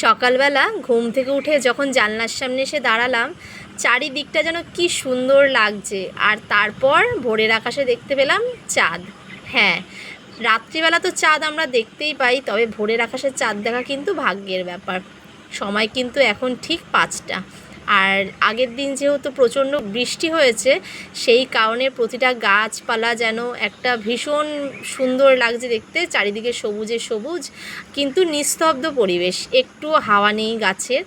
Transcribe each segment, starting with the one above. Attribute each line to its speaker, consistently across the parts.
Speaker 1: সকালবেলা ঘুম থেকে উঠে যখন জানলার সামনে এসে দাঁড়ালাম, চারিদিকটা যেন কি সুন্দর লাগছে। আর তারপর ভোরের আকাশে দেখতে পেলাম চাঁদ। হ্যাঁ, রাত্রিবেলা তো চাঁদ আমরা দেখতেই পাই, তবে ভোরের আকাশে চাঁদ দেখা কিন্তু ভাগ্যের ব্যাপার। সময় কিন্তু এখন ঠিক 5টা। আর আগের দিন যেহেতু প্রচণ্ড বৃষ্টি হয়েছে, সেই কারণে প্রতিটা গাছপালা যেন একটা ভীষণ সুন্দর লাগছে দেখতে, চারিদিকে সবুজে সবুজ, কিন্তু নিস্তব্ধ পরিবেশ, একটুও হাওয়া নেই গাছের।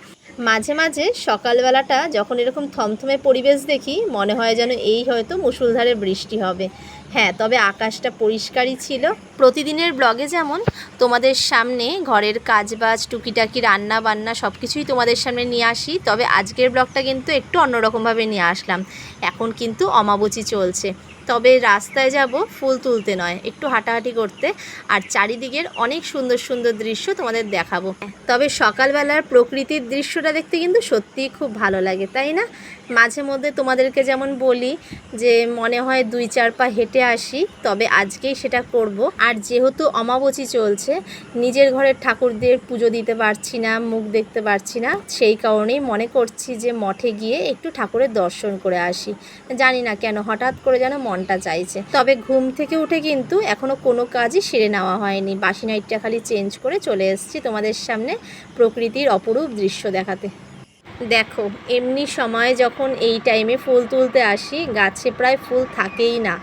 Speaker 1: মাঝে মাঝে সকালবেলাটা যখন এরকম থমথমে পরিবেশ দেখি, মনে হয় যেন এই হয়তো মুষলধারে বৃষ্টি হবে। হ্যাঁ, তবে আকাশটা পরিষ্কারই ছিল। প্রতিদিনের ব্লগে যেমন তোমাদের সামনে ঘরের কাজবাজ, টুকিটাকি, রান্না বান্না সব কিছুই তোমাদের সামনে নিয়ে আসি, তবে আজকের ব্লগটা কিন্তু একটু অন্যরকমভাবে নিয়ে আসলাম। এখন কিন্তু অমাবস্যা চলছে, তবে রাস্তায় যাব ফুল তুলতে নয়, একটু হাঁটাহাঁটি করতে, আর চারিদিকের অনেক সুন্দর সুন্দর দৃশ্য তোমাদের দেখাবো। তবে সকালবেলার প্রকৃতির দৃশ্যটা দেখতে কিন্তু সত্যিই খুব ভালো লাগে, তাই না? মাঝে মধ্যে তোমাদেরকে যেমন বলি যে মনে হয় 2-4 পা হেঁটে আসি, তবে আজকেই সেটা করব। আর যেহেতু অমাবস্যা চলছে, নিজের ঘরের ঠাকুরদের পুজো দিতে পারছি না, মুখ দেখতে পারছি না, সেই কারণেই মনে করছি যে মঠে গিয়ে একটু ঠাকুরের দর্শন করে আসি। জানি না কেন হঠাৎ করে যেন মনটা চাইছে। তবে ঘুম থেকে উঠে কিন্তু এখনও কোনো কাজই সেরে নেওয়া হয়নি, বাসি নাইটটা খালি চেঞ্জ করে চলে এসেছি তোমাদের সামনে প্রকৃতির অপরূপ দৃশ্য দেখাতে। দেখো, এমনি সময় যখন এই টাইমে ফুল তুলতে আসি, গাছে প্রায় ফুল থাকেই না,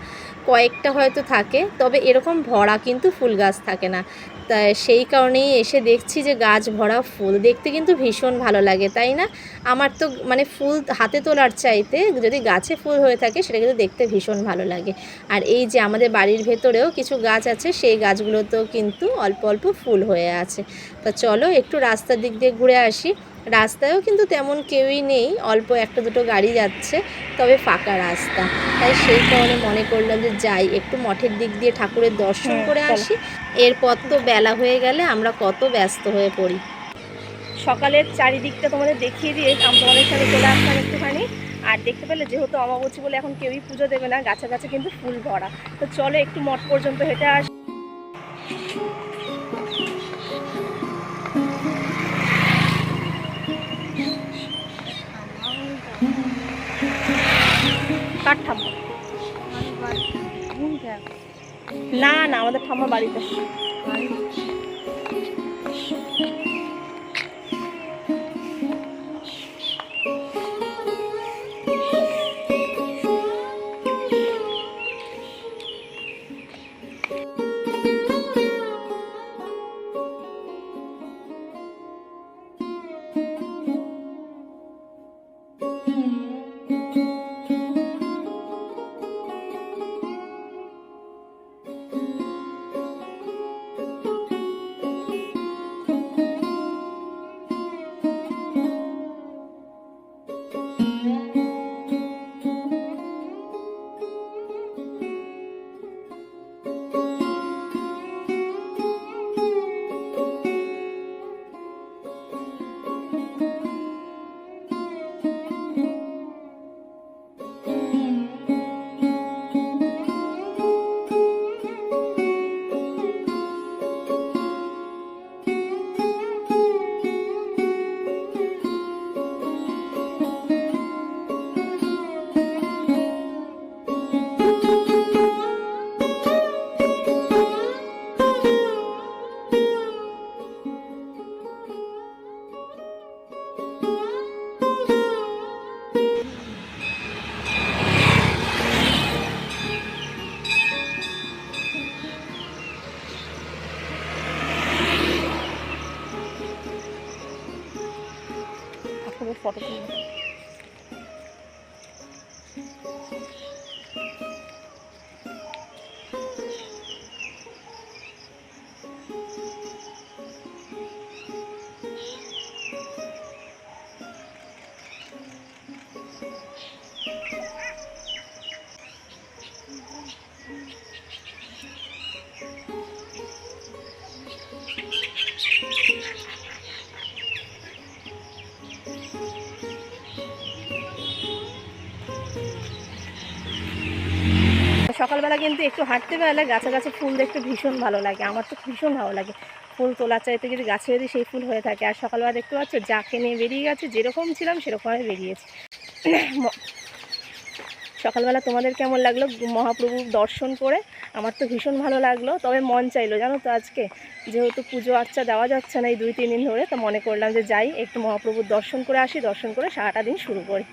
Speaker 1: কয়েকটা হয়তো থাকে, তবে এরকম ভরা কিন্তু ফুল গাছ থাকে না। তা সেই কারণেই এসে দেখছি যে গাছ ভরা ফুল, দেখতে কিন্তু ভীষণ ভালো লাগে, তাই না? আমার তো মানে ফুল হাতে তোলার চাইতে যদি গাছে ফুল হয়ে থাকে সেটা কিন্তু দেখতে ভীষণ ভালো লাগে। আর এই যে আমাদের বাড়ির ভেতরেও কিছু গাছ আছে, সেই গাছগুলোতেও কিন্তু অল্প অল্প ফুল হয়ে আছে। তা চলো একটু রাস্তার দিক দিয়ে ঘুরে আসি। রাস্তায়ও কিন্তু তেমন কেউই নেই, অল্প একটা দুটো গাড়ি যাচ্ছে, তবে ফাঁকা রাস্তা। তাই সেই কারণে মনে করলাম যে যাই একটু মঠের দিক দিয়ে ঠাকুরের দর্শন করে আসি। এরপর তো বেলা হয়ে গেলে আমরা কত ব্যস্ত হয়ে পড়ি। সকালের চারিদিকটা তোমাদের দেখিয়ে দিয়ে তোমাদের সাথে চলে আসলাম একটুখানি। আর দেখতে পেলে যেহেতু অমাবস্যা বলে এখন কেউই পুজো দেবে না, গাছে গাছে কিন্তু ফুল ভরা। তো চলো একটু মঠ পর্যন্ত হেঁটে আসি। কার ঠাম্মা? না না, আমাদের ঠাম্মা বাড়িতে। ফটো তুলবো। সকালবেলা কিন্তু একটু হাঁটতে পেলে গাছে গাছে ফুল দেখতে ভীষণ ভালো লাগে, আমার তো ভীষণ ভালো লাগে। ফুল তোলার চাইতে যদি গাছে যদি সেই ফুল হয়ে থাকে। আর সকালবেলা দেখতে পাচ্ছ যাকে নিয়ে বেরিয়ে গেছে, যেরকম ছিলাম সেরকমভাবে বেরিয়েছি। সকালবেলা তোমাদের কেমন লাগলো মহাপ্রভুর দর্শন করে? আমার তো ভীষণ ভালো লাগলো। তবে মন চাইলো জানো তো, আজকে যেহেতু পুজো আর্চা দেওয়া যাচ্ছে না এই 2-3 দিন ধরে, তো মনে করলাম যে যাই একটু মহাপ্রভুর দর্শন করে আসি, দর্শন করে সারাটা দিন শুরু করি।